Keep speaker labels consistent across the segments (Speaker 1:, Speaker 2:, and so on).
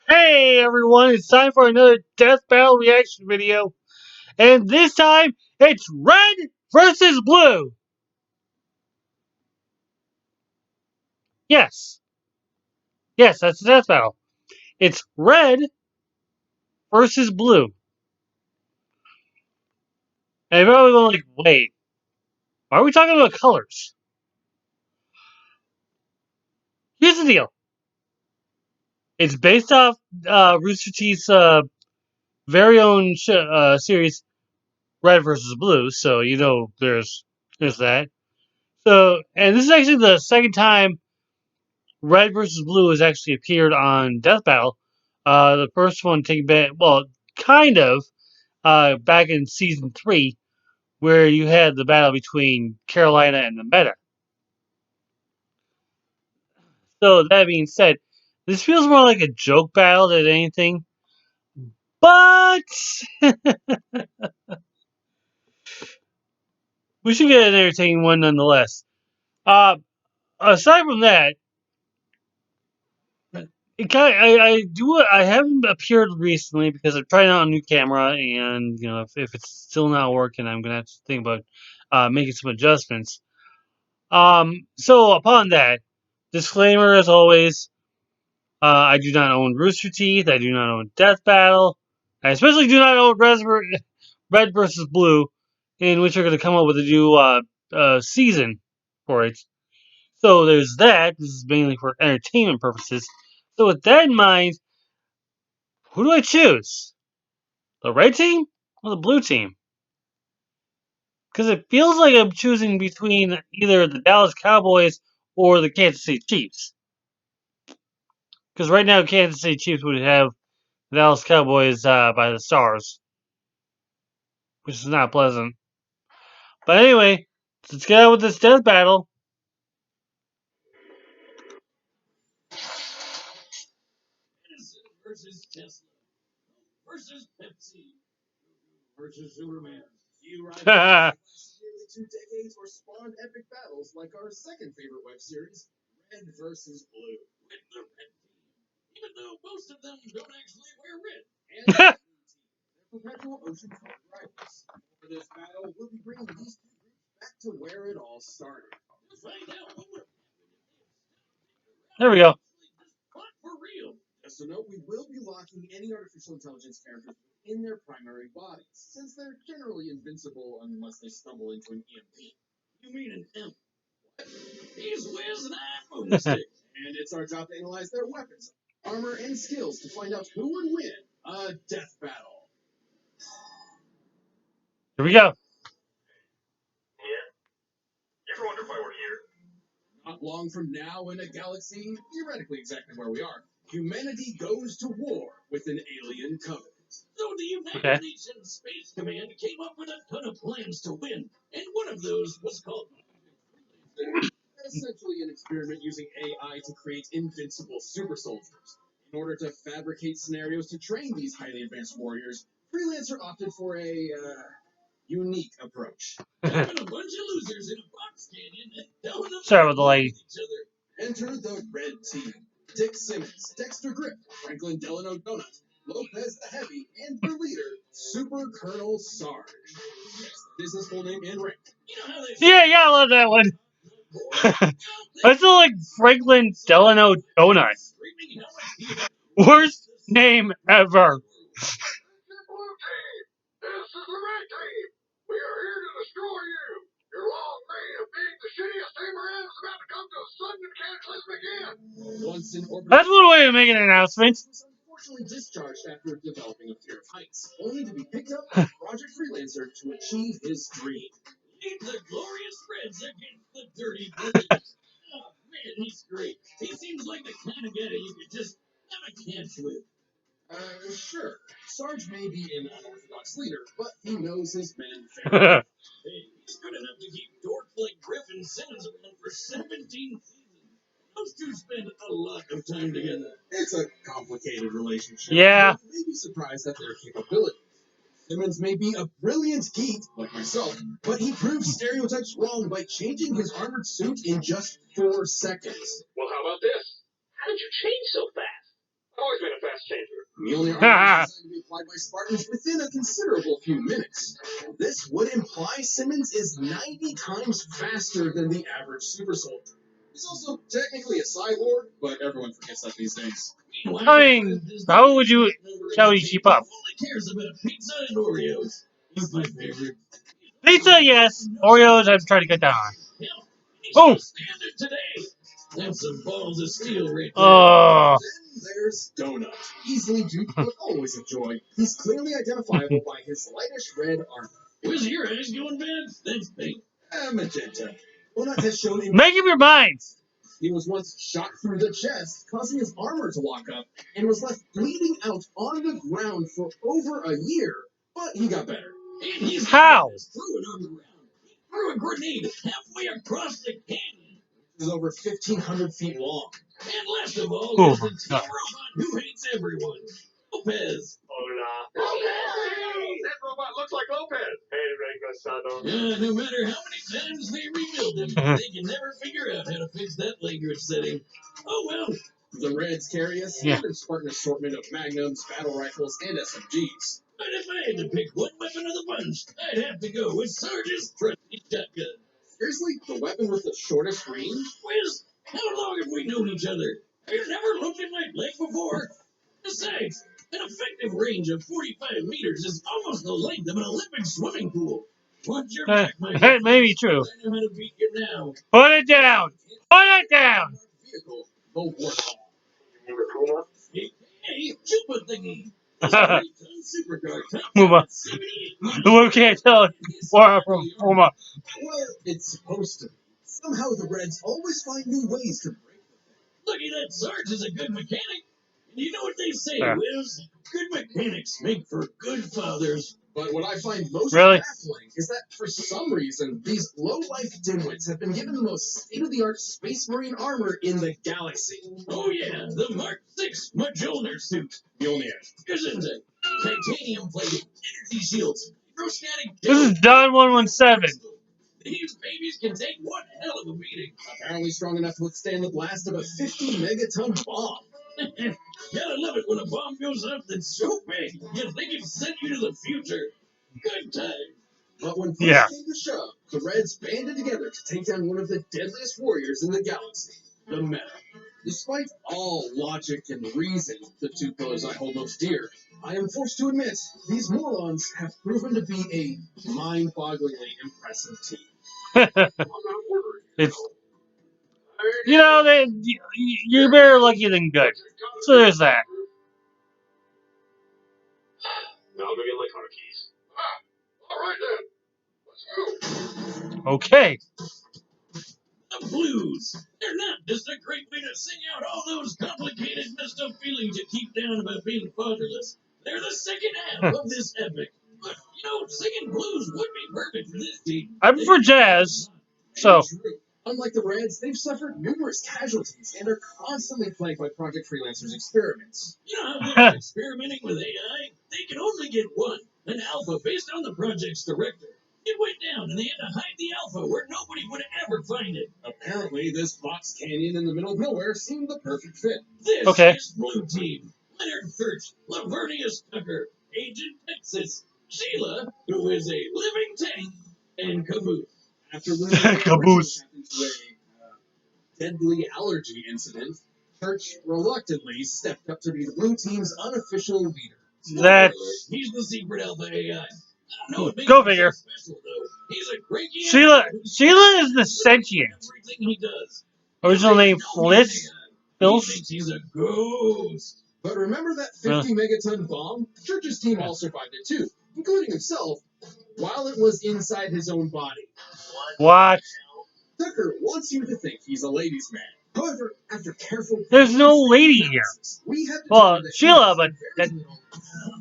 Speaker 1: Hey everyone, it's time for another Death Battle reaction video. And this time, it's Red versus Blue. Yes, yes, that's the Death Battle. It's Red versus Blue. And you're probably going like, wait, why are we talking about colors? Here's the deal. It's based off Rooster Teeth's very own series, Red versus Blue. So you know there's that. So, and this is actually the second time Red versus Blue has actually appeared on Death Battle. The first one taking back, well, kind of, back in season 3, where you had the battle between Carolina and the Meta. So that being said, this feels more like a joke battle than anything, but we should get an entertaining one nonetheless. Uh, Aside from that, I haven't appeared recently because I'm trying out a new camera, and if it's still not working, I'm gonna have to think about making some adjustments. So upon that, disclaimer as always, I do not own Rooster Teeth. I do not own Death Battle. I especially do not own Red versus Blue, in which are going to come up with a new season for it. So there's that. This is mainly for entertainment purposes. So with that in mind, who do I choose? The red team or the blue team? Because it feels like I'm choosing between either the Dallas Cowboys or the Kansas City Chiefs. Because right now, Kansas City Chiefs would have the Dallas Cowboys by the stars, which is not pleasant. But anyway, let's get out with this death battle. Versus Tesla versus Pepsi versus Superman. You right. Nearly 2 decades or spawned epic battles like our second favorite web series, Red versus Blue. With the red team, even though most of them don't actually wear red. And the blue team, they're perpetual ocean front rivals. For this battle, we'll be bringing these two groups back to where it all started. To find out what would happen if they there we go. For real. Just so note, we will be locking any artificial intelligence characters in their primary bodies, since they're generally invincible unless they stumble into an EMP. You mean an imp? He's Wiz and I'm Boomstick. And it's our job to analyze their weapons, armor, and skills to find out who would win a death battle. Here we go. Yeah. Ever wonder why we're here? Not long from now in a galaxy, theoretically exactly where we are, humanity goes to war with an alien covenant. So the United Nations Space Command came up with a ton of plans to win, and one of those was called essentially an experiment using AI to create invincible super soldiers. In order to fabricate scenarios to train these highly advanced warriors, Freelancer opted for a unique approach. Having a bunch of losers in a box canyon and telling them sorry about the light. Enter the red team. Dick Simmons, Dexter Grip, Franklin Delano Donut, Lopez the Heavy, and their leader, Super Colonel Sarge. Yes, that is his full name and rank. You know how they yeah, I love that one. I feel like Franklin Delano Donut. Worst name ever. This is the red team. We are here to destroy you. You're all afraid of being the shittiest team around is about to come to a sudden cataclysmic end. Once in orbit, that's one way to make an announcement. Was unfortunately discharged after developing a fear of heights, only to be picked up by Project Freelancer to achieve his dream. Lead the glorious Reds against the dirty Blues. Oh man, he's great. He seems like the kind of guy you could just have a catch with. Sure. Sarge may be an unorthodox leader, but he knows his men fairly. Hey, he's good enough to keep dorks like Griffin Simmons around for 17 seasons. Those two spend a lot of time together. It's a complicated relationship. Yeah. You may be surprised at their capabilities. Simmons may be a brilliant geek, like myself, but he proves stereotypes wrong by changing his armored suit in just 4 seconds. Well, how about this? How did you change so fast? I've always been a fast changer.
Speaker 2: Mjolnir armor is designed to be applied by Spartans within a considerable few minutes. This would imply Simmons is 90 times faster than the average super soldier. He's also technically a cyborg, but everyone forgets that these days.
Speaker 1: I mean, how would you keep up?
Speaker 2: Only cares about pizza and Oreos. He's my favorite.
Speaker 1: Pizza, yes. Oreos, I'm trying to get down on. Oh!
Speaker 2: Today. That's some balls of steel right there.
Speaker 1: Oh.
Speaker 2: Then there's Donut. Easily duped, but always a joy. He's clearly identifiable by his lightish red armor. Was your eyes going bad? That's pink. Magenta. Donut has shown
Speaker 1: Make up your minds.
Speaker 2: He was once shot through the chest, causing his armor to lock up, and was left bleeding out on the ground for over a year. But he got better. And he's
Speaker 1: how?
Speaker 2: Threw it on the ground. He threw a grenade halfway across the canyon. It was over 1,500 feet long. And last of all, there's the team robot who hates everyone. Lopez. Hola. That robot looks like Lopez. Hey, no matter how many times they rebuild him, they can never figure out how to fix that language setting. Oh well. The Reds carry a standard Spartan assortment of magnums, battle rifles, and SMGs. But if I had to pick one weapon of the bunch, I'd have to go with Sarge's trusty shotgun. Seriously? The weapon with the shortest range? Wiz, how long have we known each other? Have you never looked at my leg before? Besides, an effective range of 45 meters is almost the length of an Olympic swimming pool. Watch your back, my
Speaker 1: That may be true.
Speaker 2: I know how to beat you now.
Speaker 1: Put it down. Put it down.
Speaker 2: Vehicle, the Warthog. Hey, Chupa thingy. Supercar.
Speaker 1: Puma. Who can't tell Puma from Puma?
Speaker 2: Well, it's supposed to be. Somehow the Reds always find new ways to break the thing. Look at that, Sarge is a good mechanic. And you know what they say, Wiz? Good mechanics make for good fathers. But what I find most baffling is that for some reason, these low-life dimwits have been given the most state-of-the-art Space Marine armor in the galaxy. Oh yeah, the Mark VI Mjolnir suit. Mjolnir. Gesundheit. Titanium plated, energy shields, hydrostatic.
Speaker 1: This is Don 117.
Speaker 2: These babies can take one hell of a beating. Apparently strong enough to withstand the blast of a 50-megaton bomb. Gotta love it when a bomb goes up that's so big you think it sent you to the future. Good time. But when push came to shove, the Reds banded together to take down one of the deadliest warriors in the galaxy, the Meta. Despite all logic and reason, the two pillars I hold most dear, I am forced to admit these morons have proven to be a mind-bogglingly impressive team.
Speaker 1: It's, you know, you're better lucky than good. So there's that.
Speaker 2: Now I'll go get my car keys. All right then. Let's go.
Speaker 1: Okay.
Speaker 2: The blues. They're not just a great way to sing out all those complicated, messed up feelings you keep down about being fatherless. They're the second half of this epic. But, you know, singing blues would be perfect for this team.
Speaker 1: I'm for jazz, so.
Speaker 2: Unlike the Reds, they've suffered numerous casualties and are constantly plagued by Project Freelancer's experiments. You know how they're experimenting with AI? They can only get one, an alpha based on the project's director. It went down, and they had to hide the alpha where nobody would ever find it. Apparently, this box canyon in the middle of nowhere seemed the perfect fit. This is Blue Team. Leonard Furch, Lavernius Tucker, Agent Texas, Sheila, who is a living tank, and Caboose. After losing
Speaker 1: Caboose
Speaker 2: to a deadly allergy incident, Church reluctantly stepped up to be the Blue Team's unofficial leader.
Speaker 1: That's
Speaker 2: He's the secret alpha AI. I don't know what
Speaker 1: go figure.
Speaker 2: Special, he's a great
Speaker 1: Sheila is the sentient.
Speaker 2: Everything he does.
Speaker 1: Original name Fliss.
Speaker 2: He's a ghost. But remember that 50 megaton bomb? Church's team all survived it too, including himself, while it was inside his own body.
Speaker 1: What?
Speaker 2: Tucker wants you to think he's a ladies' man. However, after careful...
Speaker 1: There's no lady here. Well, Sheila, but...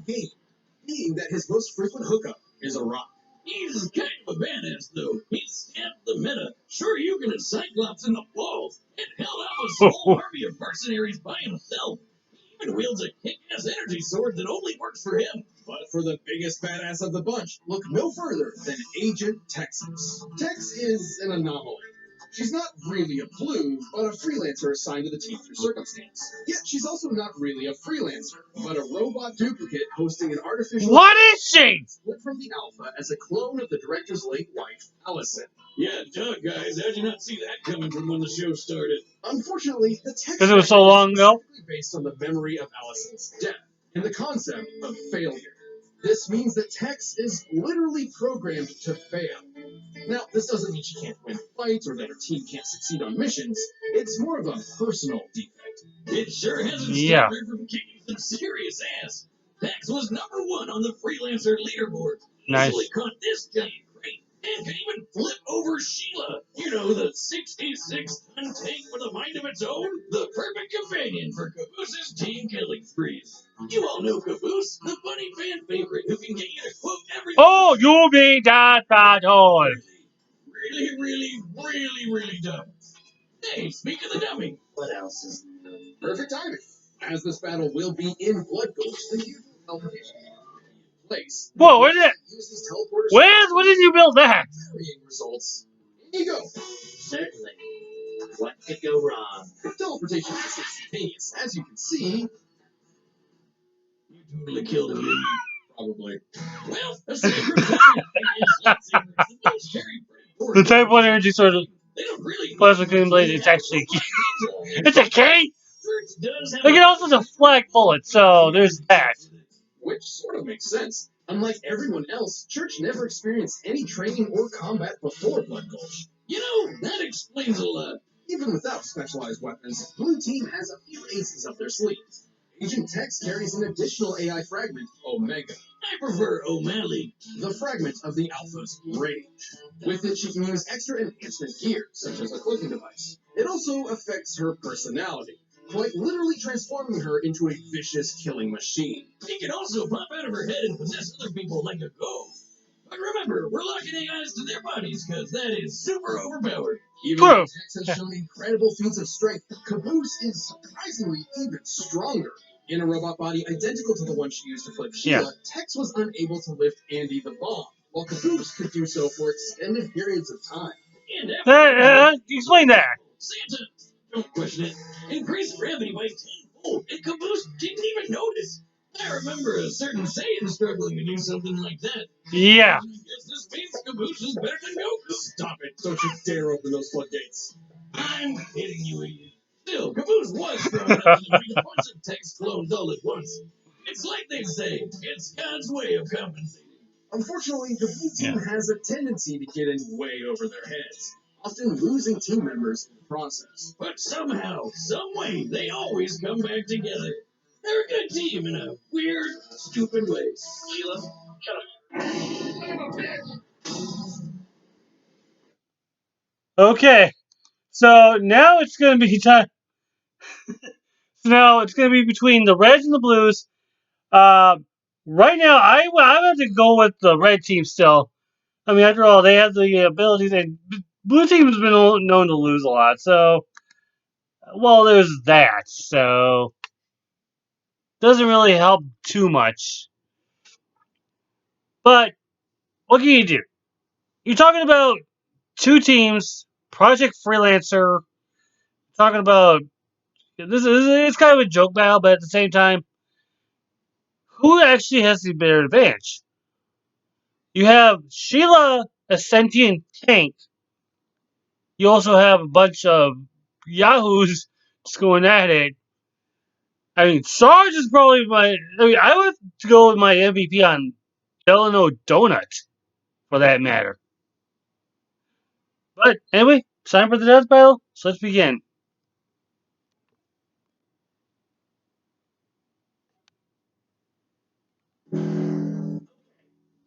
Speaker 2: Being that his most frequent hookup is a rock. He's kind of a badass, though. He stabbed the Meta. Sure, you can hit Cyclops in the balls and held out a small army of mercenaries by himself. He even wields a kick-ass energy sword that only works for him. But for the biggest badass of the bunch, look no further than Agent Texas. Tex is an anomaly. She's not really a Blue, but a freelancer assigned to the team through circumstance. Yet she's also not really a freelancer, but a robot duplicate hosting an artificial...
Speaker 1: What is she?
Speaker 2: ...split from the alpha as a clone of the director's late wife, Allison. Yeah, duh, guys. How'd you not see that coming from when the show started? Unfortunately, the text...
Speaker 1: Because it was so long ago?
Speaker 2: ...based on the memory of Allison's death and the concept of failure. This means that Tex is literally programmed to fail. Now, this doesn't mean she can't win fights or that her team can't succeed on missions. It's more of a personal defect. It sure hasn't stopped her from kicking some serious ass. Tex was #1 on the freelancer leaderboard.
Speaker 1: Nice.
Speaker 2: Easily caught this giant crate and can even flip over Sheila. You know, the 66-ton tank with a mind of its own? The perfect companion for Caboose's team killing sprees. You all know Caboose, the funny fan favorite who can get you to quote everything.
Speaker 1: Oh, you be that toy.
Speaker 2: Really dumb. Hey, speak of the dummy. What else is new? Perfect timing. As this battle will be in Blood Gulch, the usual teleportation place.
Speaker 1: Whoa, where did it?
Speaker 2: Use these teleporters.
Speaker 1: Where did you build that?
Speaker 2: Varying results. Here you go. Certainly. What could go wrong? Teleportation is instantaneous. As you can see, you totally killed him. Probably. Well, a
Speaker 1: The Type 1 energy sword plasma clean blade is actually a key. It's a key? They can also deflect bullets, so there's that.
Speaker 2: Which sort of makes sense. Unlike everyone else, Church never experienced any training or combat before Blood Gulch. You know, that explains a lot. Even without specialized weapons, Blue Team has a few aces up their sleeves. Agent Tex carries an additional AI fragment, Omega. I prefer O'Malley. The fragment of the Alpha's rage. With it, she can use extra enhancement gear, such as a cloaking device. It also affects her personality, quite literally transforming her into a vicious killing machine. It can also pop out of her head and possess other people like a ghost. But remember, we're locking AIs to their bodies because that is super overpowered. Even though Tex has shown incredible feats of strength, Caboose is surprisingly even stronger. In a robot body identical to the one she used to flip Sheila, Tex was unable to lift Andy the Bomb, while Caboose could do so for extended periods of time. And
Speaker 1: Explain that.
Speaker 2: Santa, don't question it, increased gravity by 10-fold, and Caboose didn't even notice. I remember a certain Saiyan struggling to do something like that.
Speaker 1: Yeah.
Speaker 2: I guess this means Caboose is better than Goku. Stop it. Don't you dare open those floodgates. I'm kidding you, idiot. Still, Caboose was strong enough to defeat a bunch of Tex clones all at once. It's like they say, it's God's way of compensating. Unfortunately, the Blue Team has a tendency to get in way over their heads, often losing team members in the process. But somehow, some way, they always come back together. They're a good team in a weird, stupid way. Sheila, shut up.
Speaker 1: Okay. So now it's going to be time. So now it's going to be between the Reds and the Blues. Right now, I have to go with the Red team still. I mean, after all, they have the ability. Blue team has been known to lose a lot. So, well, there's that. So, doesn't really help too much. But what can you do? You're talking about two teams, Project Freelancer. Talking about this is it's kind of a joke battle, but at the same time, who actually has the better advantage? You have Sheila, a sentient tank. You also have a bunch of yahoos just going at it. I mean, Sarge is probably I would go with my MVP on Delano Donut, for that matter. But anyway, time for the death battle. So let's begin.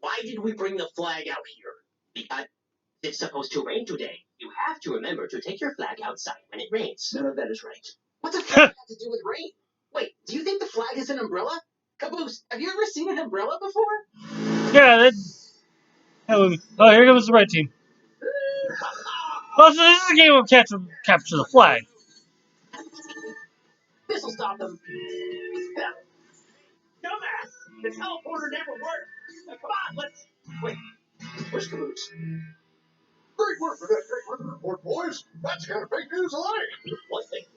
Speaker 3: Why did we bring the flag out here? Because it's supposed to rain today. You have to remember to take your flag outside when it rains. None of that is right. What's a flag have to do with rain? Wait, do you think the flag is an umbrella? Caboose, have you ever seen an umbrella before?
Speaker 1: Yeah, that's. Oh, here comes the red team. Oh, so this is a game of capture the flag.
Speaker 3: This'll stop them. Dumbass! The teleporter never worked. Come on, let's... Wait, where's Caboose?
Speaker 2: Great work for that great weather report, boys. That's the kind of fake news I like. What fake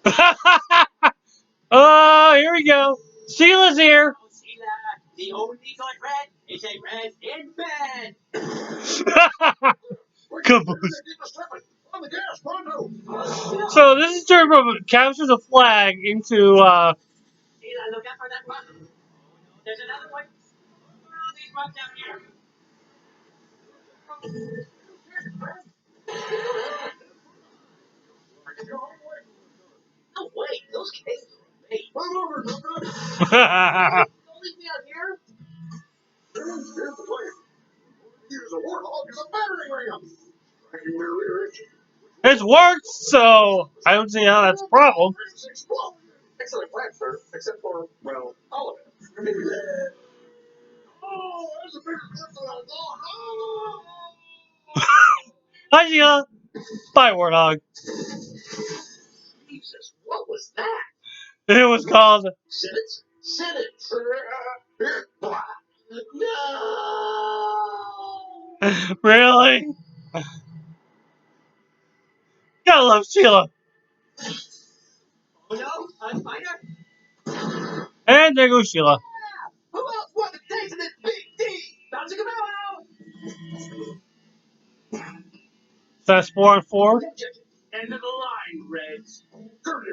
Speaker 1: news? Oh, here we go. Sheila's here.
Speaker 3: Oh, Sheila, the only good red is a red in bed.
Speaker 1: Caboose.
Speaker 2: Keep us stepping. On the gas, pronto.
Speaker 1: So this is turned from capture the flag into
Speaker 3: Sheila, look out for that bug. Oh, no, there's another one. Oh, these bugs out here. No way, those caves are amazing.
Speaker 2: Move over, Coco.
Speaker 3: Don't leave me out here.
Speaker 2: Here's the plan. Use a warthog as a battering ram. Striking their rear edge.
Speaker 1: It's worked, so I don't see how that's a problem.
Speaker 2: Excellent plan, sir. Except for, well, all of it. Oh, there's a bigger clip than I thought. Oh!
Speaker 1: Hi, Sheila. Bye, Warthog.
Speaker 3: Jesus, what was that?
Speaker 1: It was called.
Speaker 3: Sentence? Sentence. No!
Speaker 1: Really? Gotta love Sheila.
Speaker 3: Oh no, a spider?
Speaker 1: And there goes Sheila.
Speaker 3: Who else wants a taste of this big D? Bouncing about out!
Speaker 1: So that's 4-4.
Speaker 3: End of the line, Reds.
Speaker 2: For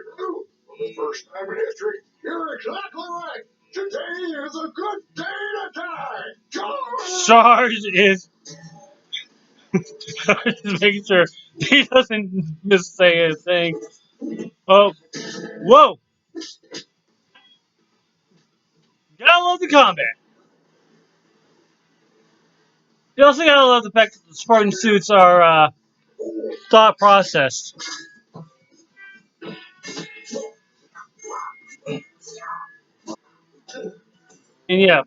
Speaker 2: the first time in history, you're exactly right. Today is a good day to die.
Speaker 1: Charge is making sure he doesn't missay a thing. Oh, whoa! Gotta love the combat. You also gotta love the fact that the Spartan suits are thought processed. And yeah,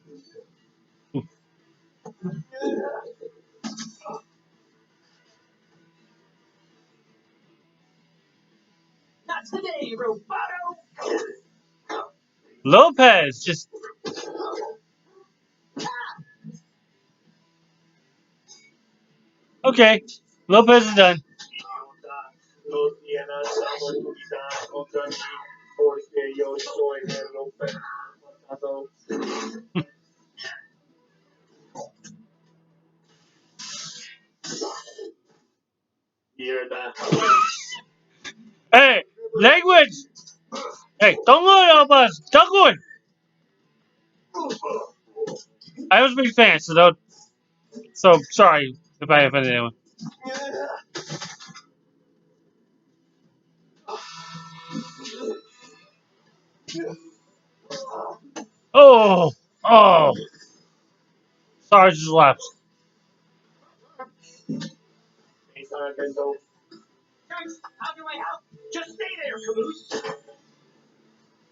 Speaker 3: Not today, Roboto!
Speaker 1: Lopez just okay. Lopez is done. Hey, language! Hey, don't go, Lopez! Don't go! I was a big fan, so don't. So sorry if I offended anyone. Oh, oh. Sarge just left.
Speaker 3: Guys, how do I help? Just stay there, Caboose.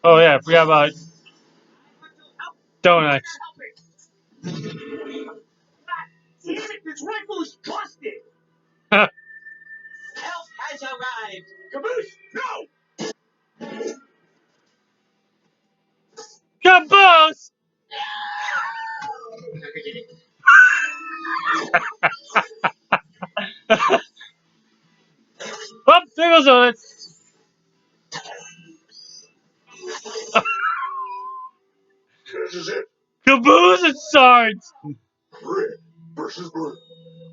Speaker 1: Oh yeah, I forgot about
Speaker 3: I want to help.
Speaker 1: donuts.
Speaker 3: You're helping. God damn it, this rifle is busted. Help has arrived. Caboose, no!
Speaker 1: Caboose! Oh, there goes donuts.
Speaker 2: This is it.
Speaker 1: Caboose and Sarge.
Speaker 2: Red versus blue.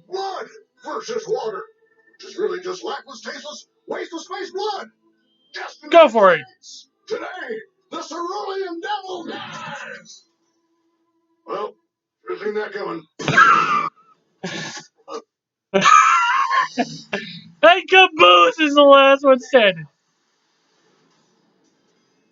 Speaker 2: Blood versus water. Which is really just lackless, tasteless, waste of space blood.
Speaker 1: Go for it.
Speaker 2: Today, the cerulean devil dies. Well, should have seen that coming.
Speaker 1: And Caboose is the last one standing.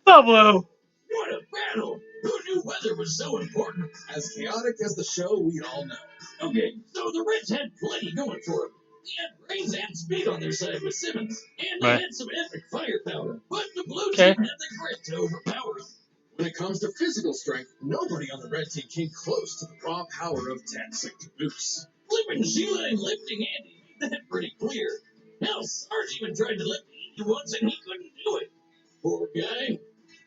Speaker 1: The blue.
Speaker 2: What a battle! Who knew weather was so important? As chaotic as the show, we all know. Okay, so the Reds had plenty going for them. They had brains and speed on their side with Simmons, and they
Speaker 1: Right.
Speaker 2: had some epic firepower. But the blue
Speaker 1: Okay.
Speaker 2: team had the grit to overpower them. When it comes to physical strength, nobody on the red team came close to the raw power of Tex and Caboose. Flipping Sheila and lifting Andy made that pretty clear. Hell, Sarge even tried to lift Andy once and he couldn't do it. Poor guy.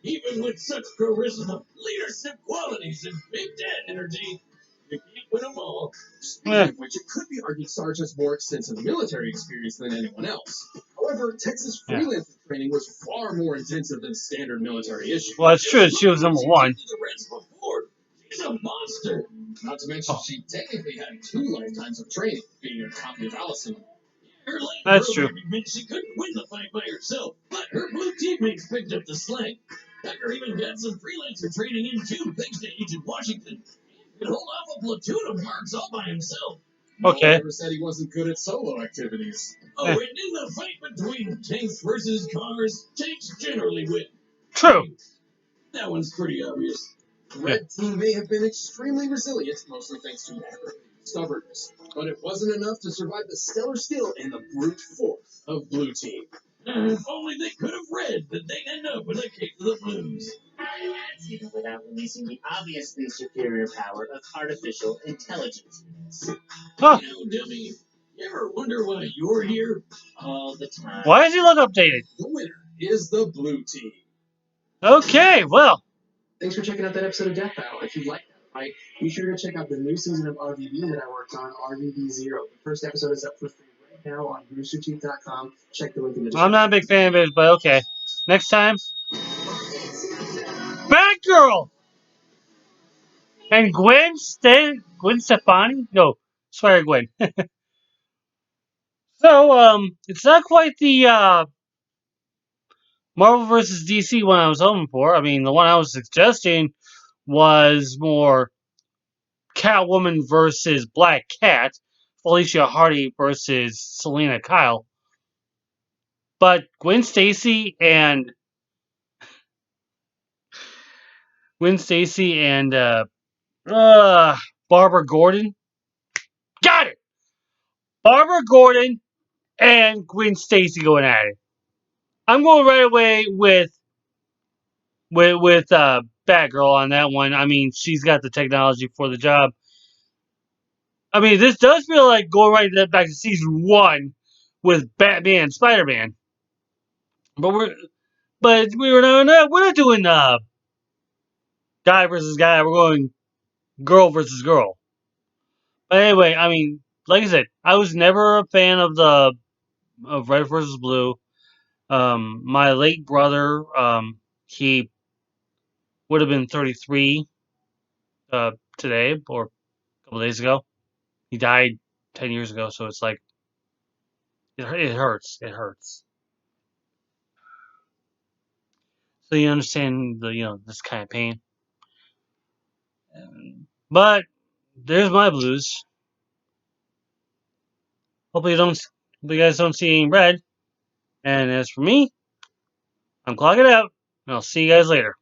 Speaker 2: Even with such charisma, leadership qualities, and big dad energy, you can't win them all. Speaking of which, it could be argued Sarge has more extensive military experience than anyone else. However, Texas freelancer training was far more intensive than standard military issue.
Speaker 1: Well, it's true. She was number one.
Speaker 2: The Reds before. She's a monster. Not to mention, she technically had 2 lifetimes of training, being a copy of Allison. Her late
Speaker 1: That's true.
Speaker 2: meant she couldn't win the fight by herself, but her blue teammates picked up the slack. Tucker even got some freelancer training in too, thanks to Agent Washington. He could hold off a platoon of marks all by himself.
Speaker 1: Okay.
Speaker 2: No one ever said he wasn't good at solo activities. Oh, and in the fight between tanks versus cars, tanks generally win.
Speaker 1: True.
Speaker 2: That one's pretty obvious. The red team may have been extremely resilient, mostly thanks to stubbornness, but it wasn't enough to survive the stellar skill and the brute force of blue team. If only they could have read that they'd end up with a case of the blues. Even without releasing the obviously superior power of artificial intelligence.
Speaker 1: Huh.
Speaker 2: You know, dummy, you ever wonder why you're here? All the time.
Speaker 1: Why does he look updated?
Speaker 2: The winner is the blue team.
Speaker 1: Okay, well.
Speaker 2: Thanks for checking out that episode of Death Battle. If you like that fight, be sure to check out the new season of RVD that I worked on, RVD 0. The first episode is up for free right now on RoosterTeeth.com. Check the link in the description.
Speaker 1: I'm not a big fan of it, but okay. Next time. Batgirl! And Gwen Stefani? No, Spider-Gwen. So, it's not quite the Marvel vs. DC one I was hoping for. I mean, the one I was suggesting was more Catwoman versus Black Cat, Felicia Hardy versus Selena Kyle. But Gwen Stacy and Barbara Gordon. Got it! Barbara Gordon and Gwen Stacy going at it. I'm going right away with Batgirl on that one. I mean, she's got the technology for the job. I mean, this does feel like going right back to season 1 with Batman and Spider-Man. But we're not doing guy versus guy. We're going girl versus girl. But anyway, I mean, like I said, I was never a fan of Red versus Blue. My late brother, he would have been 33 today or a couple days ago. He died 10 years ago, so it's like it hurts. It hurts. So you understand this kind of pain. But there's my blues. Hopefully you guys don't see any red. And as for me, I'm clogging out, and I'll see you guys later.